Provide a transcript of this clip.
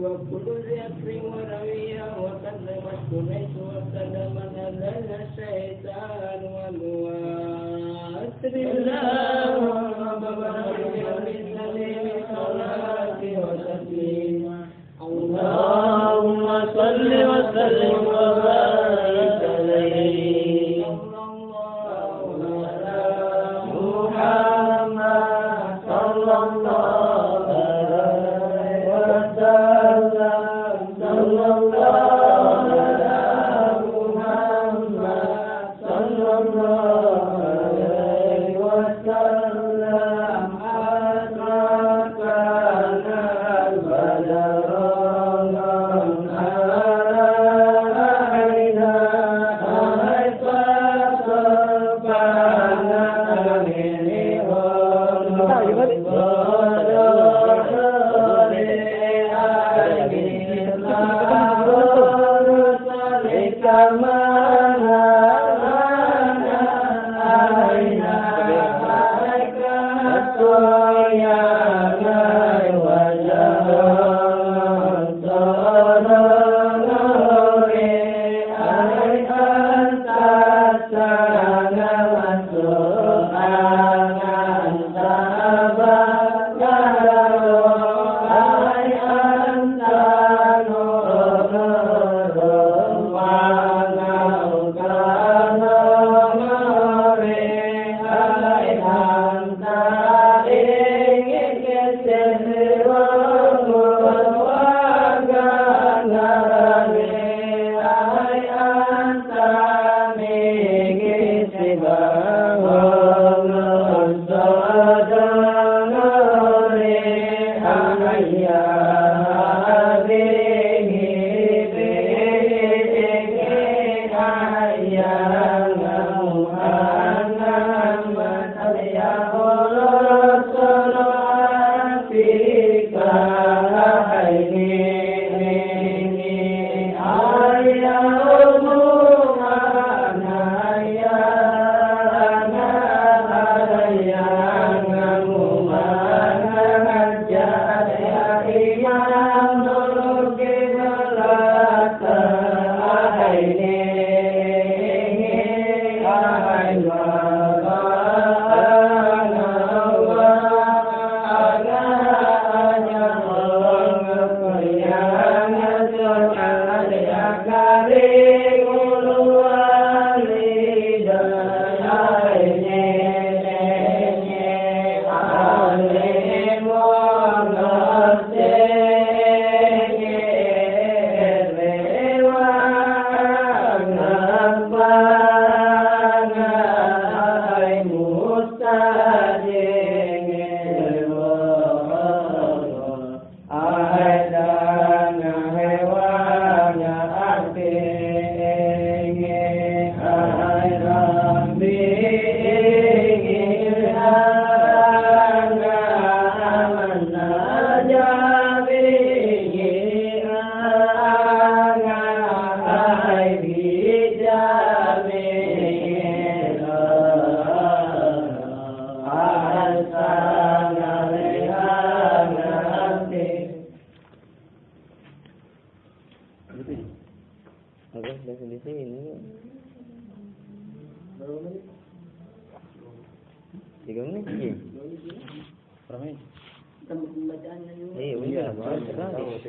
وكل ذكر وروية وكلمت قريش وكلم أذل الشيطان والواسر الله بالسليم صلاة وتسليم اللهم صل وسلم وبارك عليه صلى الله على محمد صلى الله عليه وسلم صلى الله على محمد صلى الله عليه وسلم أدركنا البدر di sini. 3 menit. Berapa menit? Kita bacaannya juga. Iya,